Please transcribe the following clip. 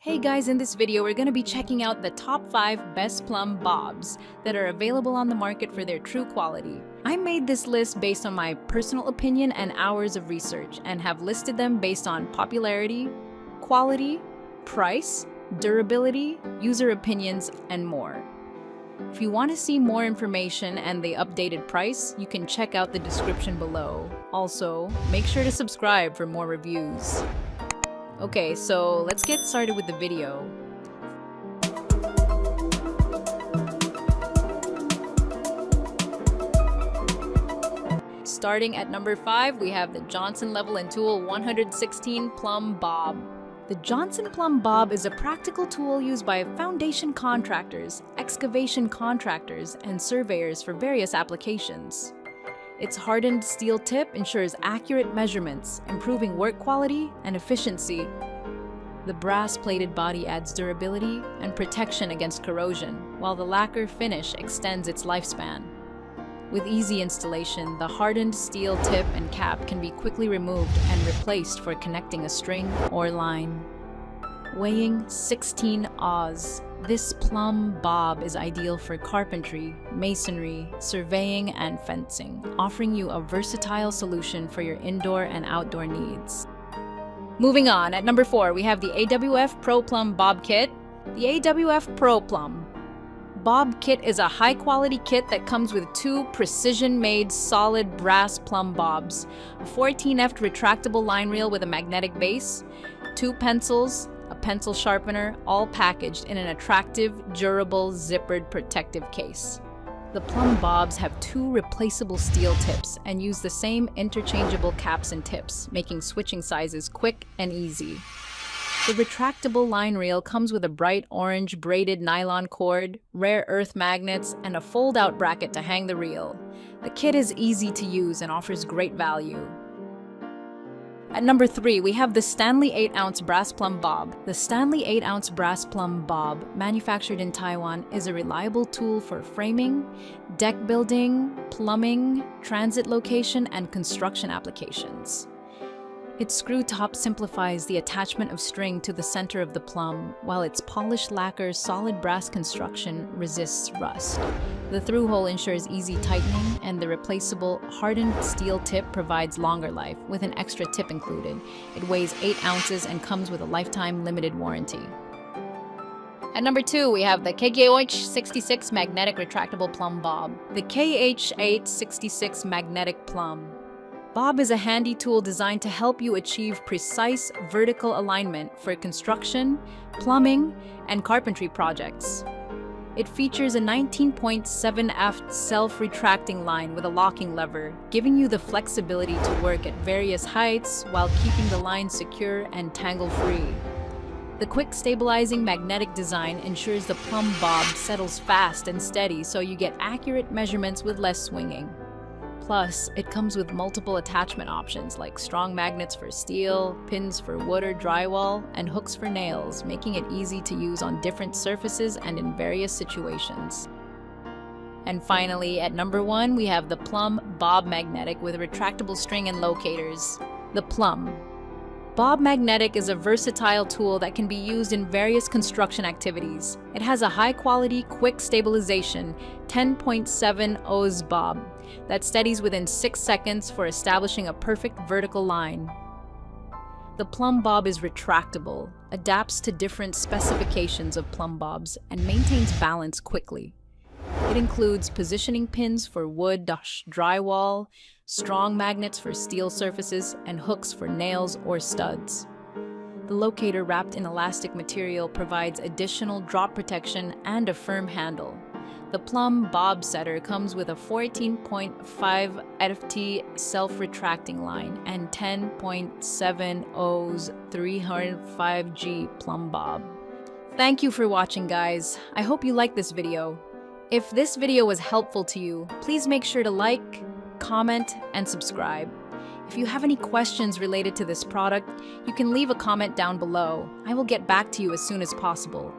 Hey guys, in this video we're going to be checking out the top 5 best Plumb Bobs that are available on the market for their true quality. I made this list based on my personal opinion and hours of research and have listed them based on popularity, quality, price, durability, user opinions, and more. If you want to see more information and the updated price, you can check out the description below. Also, make sure to subscribe for more reviews. Okay, so let's get started with the video. Starting at number 5, we have the Johnson Level & Tool 116 Plumb Bob. The Johnson Plumb Bob is a practical tool used by foundation contractors, excavation contractors, and surveyors for various applications. Its hardened steel tip ensures accurate measurements, improving work quality and efficiency. The brass-plated body adds durability and protection against corrosion, while the lacquer finish extends its lifespan. With easy installation, the hardened steel tip and cap can be quickly removed and replaced for connecting a string or line. Weighing 16 Oz, this Plumb Bob is ideal for carpentry, masonry, surveying, and fencing, offering you a versatile solution for your indoor and outdoor needs. Moving on, at number 4, we have the AWF Pro Plumb Bob Kit. The AWF Pro Plumb Bob Kit is a high-quality kit that comes with 2 precision-made solid brass plumb bobs, a 14F retractable line reel with a magnetic base, 2 pencils, a pencil sharpener, all packaged in an attractive, durable, zippered protective case. The Plumb Bobs have 2 replaceable steel tips and use the same interchangeable caps and tips, making switching sizes quick and easy. The retractable line reel comes with a bright orange braided nylon cord, rare earth magnets, and a fold-out bracket to hang the reel. The kit is easy to use and offers great value. At number 3, we have the Stanley 8-ounce Brass Plumb Bob. The Stanley 8-ounce Brass Plumb Bob, manufactured in Taiwan, is a reliable tool for framing, deck building, plumbing, transit location, and construction applications. Its screw top simplifies the attachment of string to the center of the plumb, while its polished lacquer solid brass construction resists rust. The through hole ensures easy tightening, and the replaceable hardened steel tip provides longer life, with an extra tip included. It weighs 8 ounces and comes with a lifetime limited warranty. At number 2, we have the KH66 Magnetic Retractable Plumb Bob. The KH866 Magnetic Plumb Bob is a handy tool designed to help you achieve precise vertical alignment for construction, plumbing, and carpentry projects. It features a 19.7F self-retracting line with a locking lever, giving you the flexibility to work at various heights while keeping the line secure and tangle-free. The quick stabilizing magnetic design ensures the Plumb Bob settles fast and steady so you get accurate measurements with less swinging. Plus, it comes with multiple attachment options like strong magnets for steel, pins for wood or drywall, and hooks for nails, making it easy to use on different surfaces and in various situations. And finally, at number 1, we have the Plumb Bob Magnetic with retractable string and locators. The Plumb Bob Magnetic is a versatile tool that can be used in various construction activities. It has a high-quality, quick stabilization, 10.7 Oz bob that steadies within 6 seconds for establishing a perfect vertical line. The Plumb Bob is retractable, adapts to different specifications of plumb bobs, and maintains balance quickly. It includes positioning pins for wood, drywall, strong magnets for steel surfaces, and hooks for nails or studs. The locator wrapped in elastic material provides additional drop protection and a firm handle. The Plumb Bob setter comes with a 14.5 FT self-retracting line and 10.7 Oz 305G Plumb Bob. Thank you for watching, guys. I hope you liked this video. If this video was helpful to you, please make sure to like, comment, and subscribe. If you have any questions related to this product, you can leave a comment down below. I will get back to you as soon as possible.